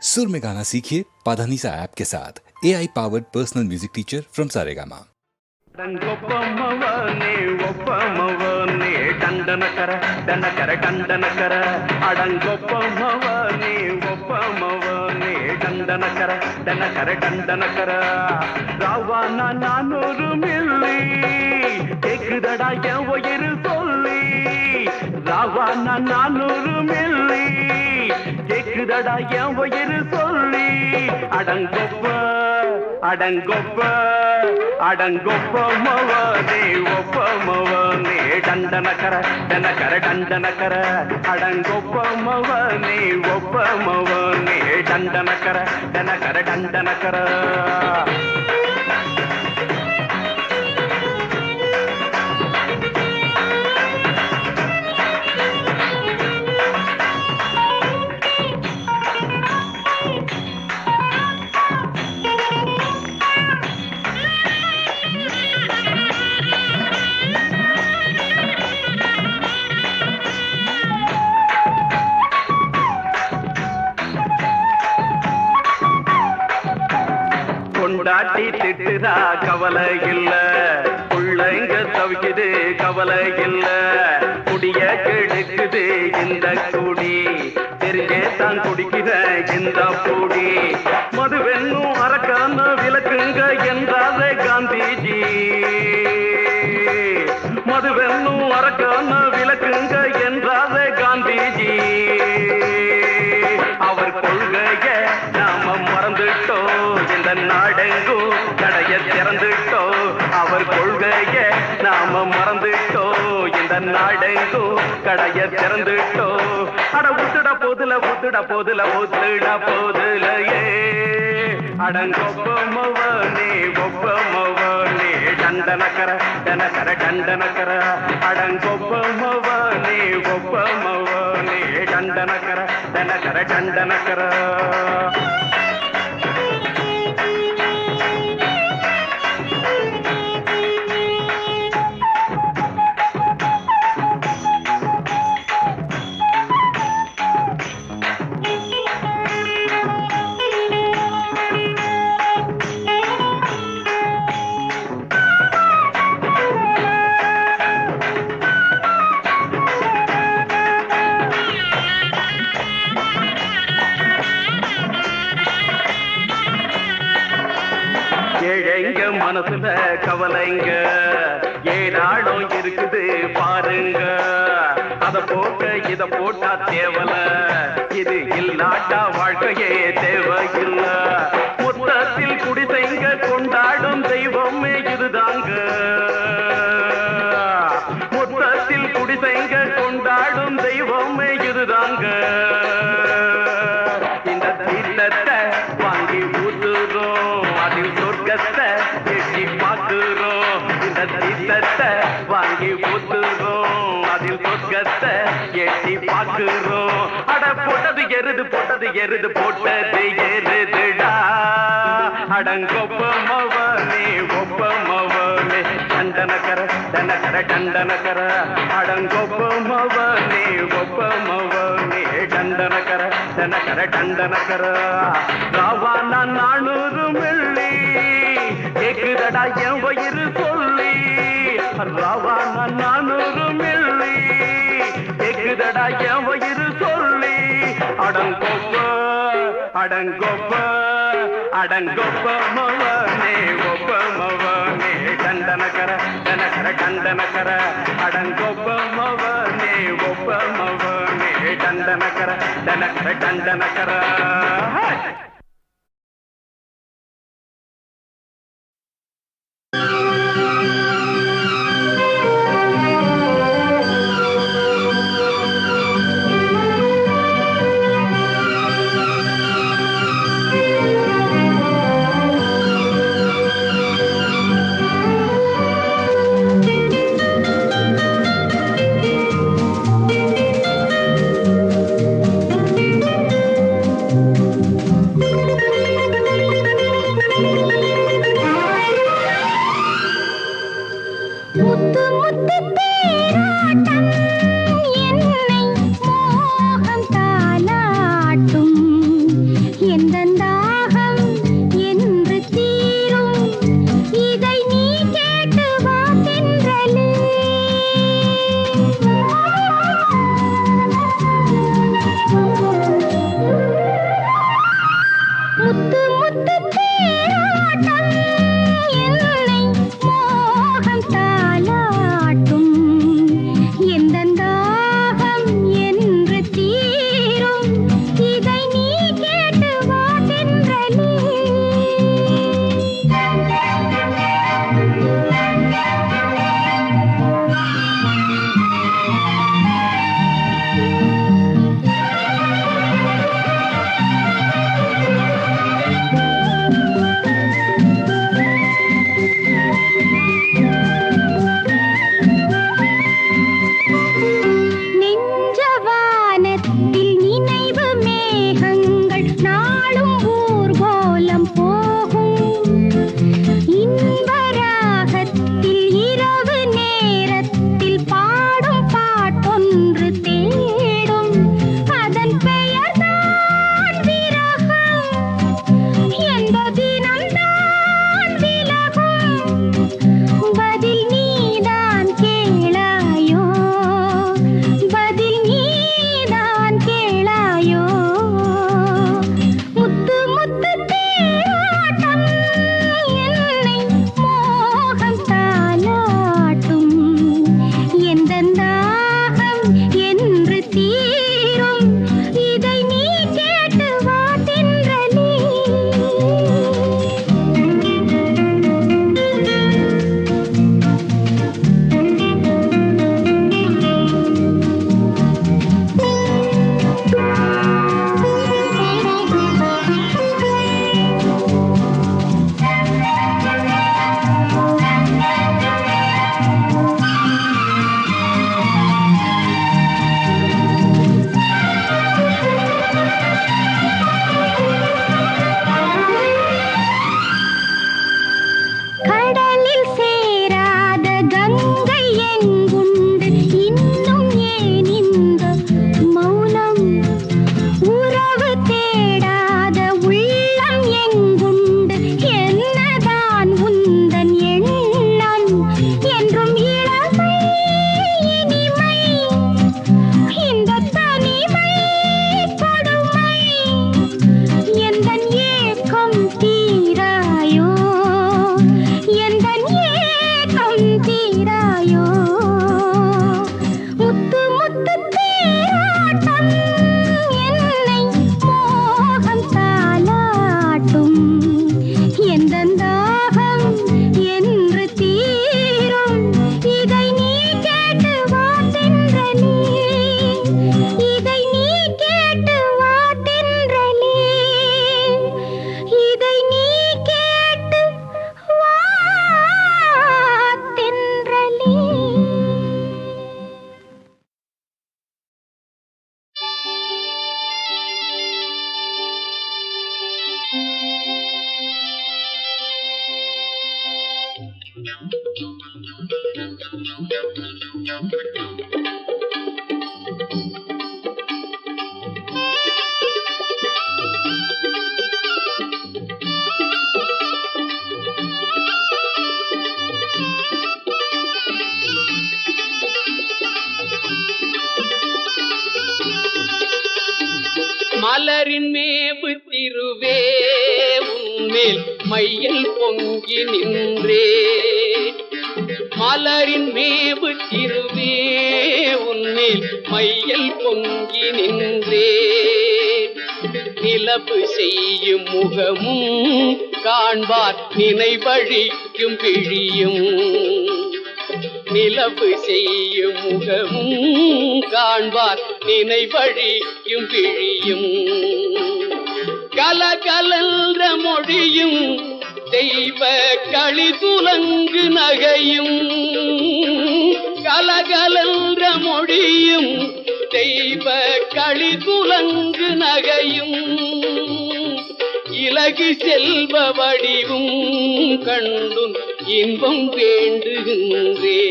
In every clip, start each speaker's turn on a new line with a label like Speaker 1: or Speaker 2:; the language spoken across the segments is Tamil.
Speaker 1: सुर में गाना सीखिए पाधानीसा ऐप के साथ AI powered personal music teacher from Saregama.
Speaker 2: ஒப்பமவனே ஒப்பமவனே டண்டனக்கர டண்டனக்கர டண்டனக்கர அடங்கொப்பமவனே ஒப்பமவனே டண்டனக்கர டண்டனக்கர டண்டனக்கர ராவானா 400 மில்லி கேக்குதடா என் உயிர் சொல்லி ராவானா 400 மில்லி கேக்குதடா என் உயிர் சொல்லி அடங்கொப்ப அடங்கொப்ப அடங்கொப்பமவனே ஒப்பமவனே டண்டனக்கர டண்டனக்கர டண்டனக்கர அடங்கொப்பமவனே ஒப்பமவனே டண்டனக்கர டண்டனக்கர டண்டனக்கர கொண்டாட்டி திட்டுதா கவலை இல்ல புள்ளைங்க தவிக்குது கவலை இல்ல குடிய கெடுக்குது இந்த குடி தெரிஞ்சே தான் குடிக்கிற இந்த பூடி மதுவென்னும் அரக்கான விளக்குங்க என்றாரே காந்திஜி மதுவென்னும் அரக்கான விளக்குங்க என்றாரே காந்திஜி அவர் கொள்கைய நாம மறந்துட்டோம் இந்த நாடெங்கும் கடைய திறந்துட்டோம் அவர் கொள்கைய நாம மறந்துட்டோம் இந்த நாடெங்கும் கடைய திறந்துட்டோம் அட உத்துட போதுல உத்துட போதுல உத்துட போதுலையே அடங்கொப்பமவனே ஒப்பமவனே டண்டனக்கர டனக்கர டண்டனக்கர அடங்கொப்பமவனே ஒப்பமவனே டண்டனக்கர டனக்கர டண்டனக்கர ஏழைங்க மனசுல கவலைங்க ஏதாடும் இருக்குது பாருங்க அத போக்க இத போட்டா தேவல இது இல்லாட்டா வாழ்க்கையே தேவையில்ல மொத்தத்தில் குடிசைங்க கொண்டாடும் தெய்வமே இதுதாங்க மொத்தத்தில் குடிசைங்க கொண்டாடும் தெய்வமே இதுதாங்க இந்த தீர்த்தத்தை வாங்கி ஊத்துறோம் அதில் சொர்க்கத்தை எட்டி பார்க்கிறோம் இந்த தீர்த்தத்தை வாங்கி ஊத்துறோம் அதில் சொர்க்கத்தை எட்டி பார்க்கிறோம் அட போட்டது எருது போட்டது எருதுடா அடங்கொப்பமவனே ஒப்பமவனே டண்டனக்கர டனக்கர டண்டனக்கர அடங்கொப்பமவனே ஒப்பமவனே டண்டனக்கர டனக்கர டண்டனக்கர ராவானா 400 மில்லி கேக்குதடா என் வயிறு சொல்லி ராவானா 400 மில்லி கேக்குதடா என் வயிறு சொல்லி அடங்கொப்ப அடங்கொப்ப அடங்கொப்பமவனே ஒப்பமவனே டண்டனக்கர டனக்கர டண்டனக்கர அடங்கொப்பமவனே ஒப்பமவனே டண்டனக்கர டனக்கர டண்டனக்கர
Speaker 3: மலரின் மேவு திருவே உன்மேல் மையல் பொங்கி நின்றே. மலரின் மேவு திருவே உன்மேல் மையல் பொங்கி நின்றே. நிலவு செய்யும் முகமும் காண்பார் நினைவழிக்கும் பிழியும். நிலவு செய்யும் முகமும் காண்பார் நினைவழிக்கும் பிழியும். கலகலன்ற மொழியும் தெய்வ களிதுலங்கு நகையும். கலகலன்ற மொழியும் தெய்வ களிதுலங்கு நகையும். இலகு செல்வ வடிவும் கண்டும் இன்பம் வேண்டுகின்றேன்.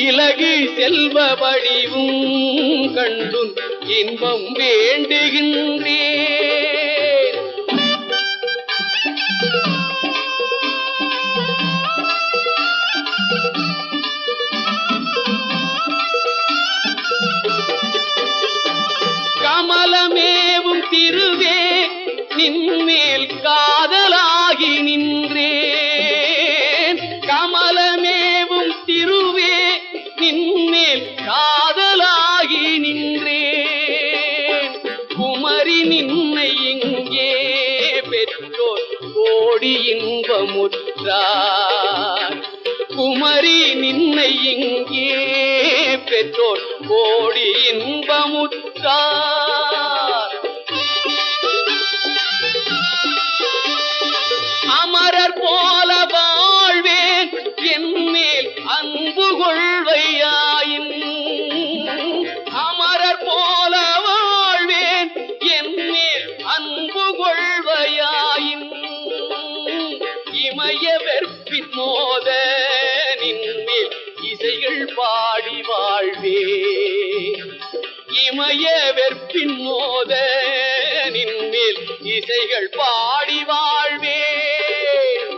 Speaker 3: இலகு செல்வ வடிவும் கண்டும் இன்பம் வேண்டுகின்றேன். கமலமேவும் திருவே நின்மேல் காதலாகி நின்றேன். கமலமேவும் திருவே நின்மேல் காதலாகி நின்றேன். குமரி நின்னை இங்கே பெற்றோர் கோடி இன்பமுற்றார். குமரி நின்னை இங்கே பெற்றோர் கோடி இன்பமுற்றார். அமரர் போல வாழ்வேன் என்மேல் அன்பு கொள்வையாயின். அமரர் போல வாழ்வேன் என்மேல் அன்பு கொள்வையாயின். இமய வெற்பின் மோத நின்மேல் இசைகள் பாடி வாழ்வேன். இமய வெற்பின் மோத நின்மேல் இசைகள் பாடி வாழ்வேன்.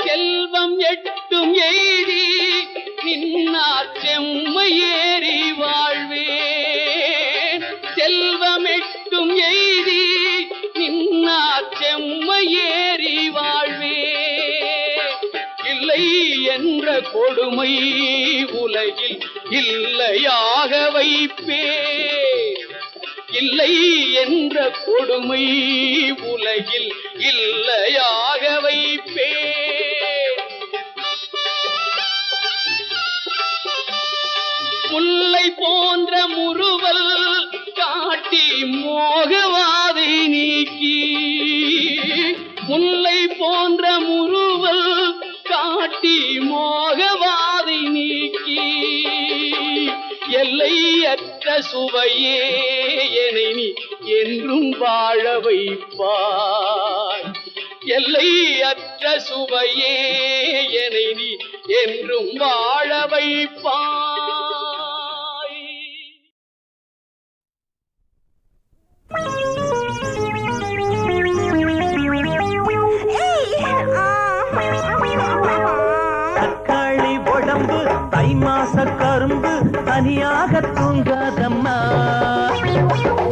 Speaker 3: செல்வம் எட்டும் எய்தி நின்னார் செம்மையேறி வாழ்வேன். செல்வம் எட்டும் எய்தி நின்னார் செம்மையேறி வாழ்வேன். இல்லை என்ற கொடுமை உலகில் இல்லையாக வைப்பேன். இல்லை என்ற கொடுமை உலகில் இல்லையாக வைப்பேன். முல்லை போன்ற முறுவல் காட்டி மோகவாதை நீக்கி. முல்லை போன்ற முறுவல் காட்டி மோகவாதை நீக்கி. எல்லையற்ற சுவையே என்னை நீ என்றும் வாழ வைப்பாய். எல்லையற்ற சுவையே என்னை நீ என்றும் வாழ வைப்பாய்.
Speaker 4: தக்காளி உடம்பு தை மாச கரும்பு தனியாக தூங்காதம்மா.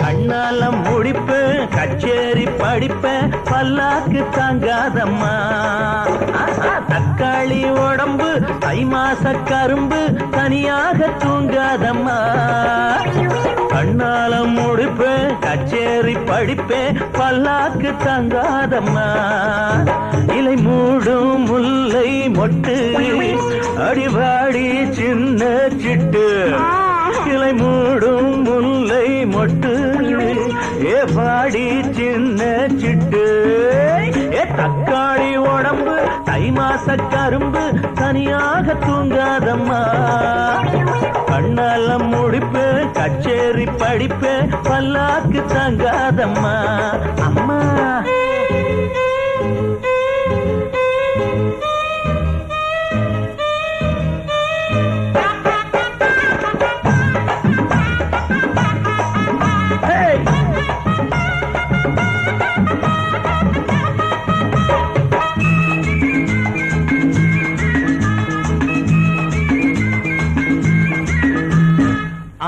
Speaker 4: கண்ணால முடிப்பு கச்சேரி படிப்ப பல்லாக்கு தாங்காதம்மா. தக்காளி உடம்பு தை மாச கரும்பு தனியாக தூங்காதம்மா. கண்ணால முடிப்பு கச்சேரி படிப்பே பல்லாக்கு தாங்காதம்மா. இலை மூடும் முல்லை மொட்டு அடிவாடி சின்ன சிட்டு. இலை மூடும் முல்லை மொட்டு ஏ பாடி சின்ன சிட்டு. ஏ தக்காளி உடம்பு தை மாச கரும்பு தனியாக தூங்காதம்மா கண்ணால முடிப்பு கச்சேரி படிப்பு பல்லாக்கு தங்காதம்மா அம்மா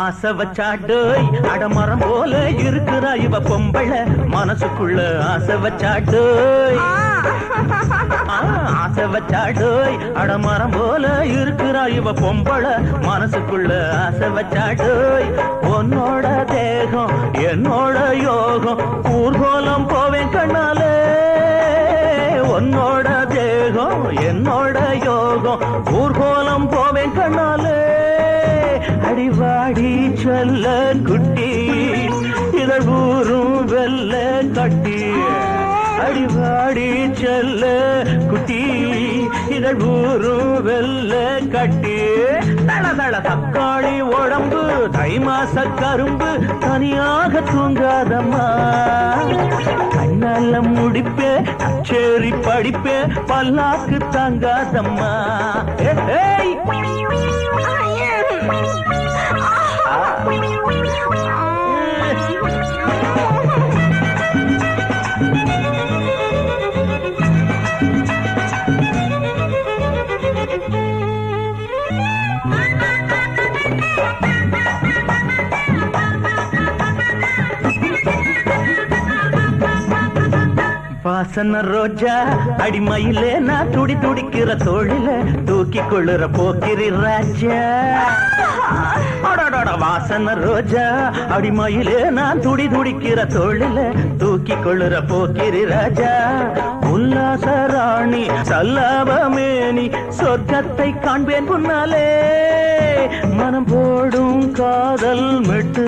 Speaker 4: ஆசை வச்சாடோய் அடமரம் போல இருக்கிறா இவ பொம்பள மனசுக்குள்ள ஆசை வச்சாடோய் ஆசை வச்சாடோய் அடமரம் போல இருக்கிறா இவ பொம்பள மனசுக்குள்ள ஆசை வச்சாடோய் உன்னோட தேகம் என்னோட யோகம் ஊர்கோலம் போவேன் கண்ணாலே உன்னோட தேகம் என்னோட யோகம் ஊர்கோலம் போவேன் கண்ணாலே அடிவாடி சொல்ல குட்டி இதழ் ஊரும் வெல்ல கட்டி அடிவாடி சொல்ல குட்டி இதழ் ஊரும் வெல்ல கட்டி தள தள தக்காளி உடம்பு தை மாச கரும்பு தனியாக தூங்காதம்மா கண்ணால முடிப்பே கச்சேரி படிப்பே பல்லாக்கு தாங்காதம்மா ஏய் வாசன ரோஜா அடிமையிலே நான் துடி துடிக்கிற தோழில தூக்கி கொள்ளுற போக்கிரி ராஜா வாசன ரோஜா அடிமையிலே நான் துடி துடிக்கிற தோழில தூக்கி கொள்ளுற போக்கிரி ராஜா உல்லாச ராணி சல்லாபமேனி சொர்க்கத்தை காண்பேன் முன்னாலே மனம் போடும் காதல் மெட்டு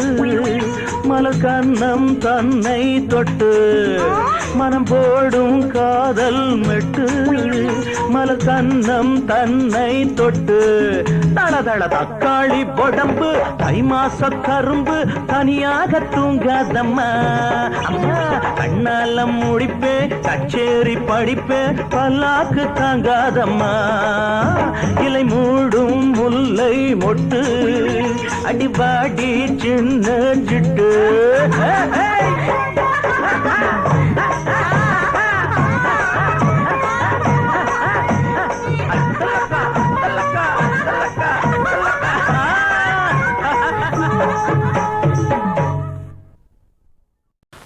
Speaker 4: மலர் கண்ணம் தன்னை தொட்டு மனம் போடும் காதல் மெட்டு மலர் கண்ணம் தன்னை தொட்டு தள தள தக்காளி உடம்பு தை மாச கரும்பு தனியாக தூங்காதம்மா அம்மா கண்ணால முடிப்பே கச்சேரி படிப்பே பல்லாக்கு தாங்காதம்மா இலை மூடும் முல்லை மொட்டு அடிபாடி சின்ன சிட்டு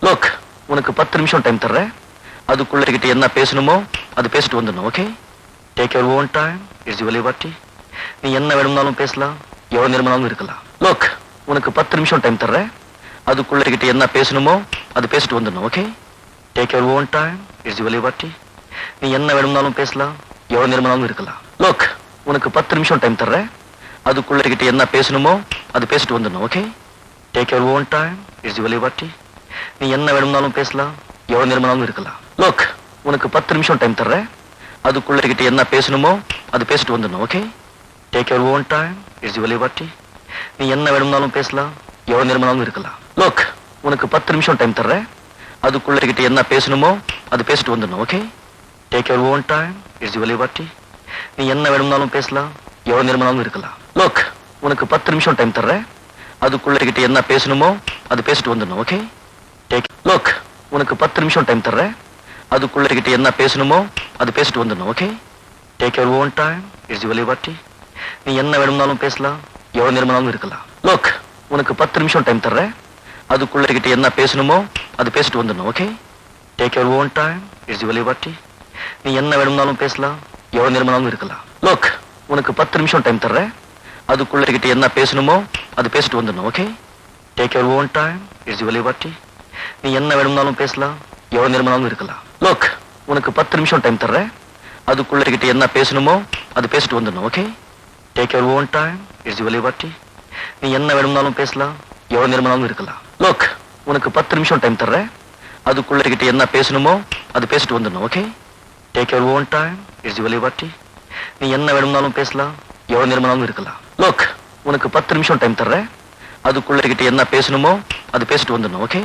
Speaker 5: லோக் உனக்கு 10 நிமிஷம் டைம் தர்றேன் அதுக்குள்ள கிட்ட என்ன பேசணுமோ அது பேசிட்டு வந்துடணும் okay take your own time it's your liberty நீ என்ன வேணும்னாலும் பேசலாம் எவ்வளவு நேரமானாலும் இருக்கலாம் லோக் உனக்கு 10 நிமிஷம் டைம் தர்றேன் அதுக்குள்ள கிட்ட என்ன பேசணுமோ அது பேசிட்டு வந்துடணும் okay take your own time it's your liberty நீ என்ன வேணும்னாலும் பேசலாம் எவ்வளவு நேரமானாலும் இருக்கலாம் லோக் உனக்கு 10 நிமிஷம் டைம் தர்றேன் அதுக்குள்ள கிட்ட என்ன பேசணுமோ அது பேசிட்டு வந்துடணும் okay take your own time it's your liberty நீ என்ன வேணும்னாலும் பேசலாம் எவ்வளவு நேரமானாலும் இருக்கலாம் லோக் உனக்கு 10 நிமிஷம் டைம் தர்றேன் அதுக்குள்ள கிட்ட என்ன பேசணுமோ அது பேசிட்டு வந்துடணும் okay take your own time it's your liberty நீ என்ன வேணும்னாலும் பேசலாம் எவ்வளவு நேரமானாலும் இருக்கலாம் லோக் உனக்கு 10 நிமிஷம் டைம் தர்றேன் அதுக்குள்ள கிட்ட என்ன பேசணுமோ அது பேசிட்டு வந்துடணும் okay take your own time it's your liberty நீ என்ன வேணும்னாலும் பேசலாம் எவ்வளவு நேரமானாலும் இருக்கலாம் லோக் உனக்கு 10 நிமிஷம் டைம் தர்றேன் அதுக்குள்ள கிட்ட என்ன பேசணுமோ அது பேசிட்டு வந்துடணும் ஓகே லோக் உனக்கு 10 நிமிஷம் டைம் தர்றேன் அதுக்குள்ள கிட்ட என்ன பேசணுமோ அது பேசிட்டு வந்துடணும் okay take your own time it's your liberty நீ என்ன வேணும்னாலும் பேசலாம் எவ்வளவு நேரமானாலும் இருக்கலாம் லோக் உனக்கு 10 நிமிஷம் டைம் தர்றேன் அதுக்குள்ள கிட்ட என்ன பேசணுமோ அது பேசிட்டு வந்துடணும் okay take your own time it's your liberty நீ என்ன வேணும்னாலும் பேசலாம் எவ்வளவு நேரமானாலும் இருக்கலாம் லோக் உனக்கு 10 நிமிஷம் டைம் தர்றேன் அதுக்குள்ள கிட்ட என்ன பேசணுமோ அது பேசிட்டு வந்துடணும் okay take your own time it's your liberty நீ என்ன வேணும்னாலும் பேசலாம் எவ்வளவு நேரமானாலும் இருக்கலாம் லோக் உனக்கு 10 நிமிஷம் டைம் தர்றேன் அதுக்குள்ள கிட்ட என்ன பேசணுமோ அது பேசிட்டு வந்துடணும் okay take your own time it's your liberty நீ என்ன வேணும்னாலும் பேசலாம் எவ்வளவு நேரமானாலும் இருக்கலாம் லோக் உனக்கு 10 நிமிஷம் டைம் தர்றேன் அதுக்குள்ள கிட்ட என்ன பேசணுமோ அது பேசிட்டு வந்துடணும் okay take your own time, it's your liberty. நீ என்ன வேணும்னாலும் பேசலாம், எவ்வளவு நேரமானாலும் இருக்கலாம். லுக், உனக்கு 10 நிமிஷம் டைம் தர்றேன். அதுக்குள்ள கிட்ட என்ன பேசணுமோ அது பேசிட்டு வந்துடணும். ஓகே?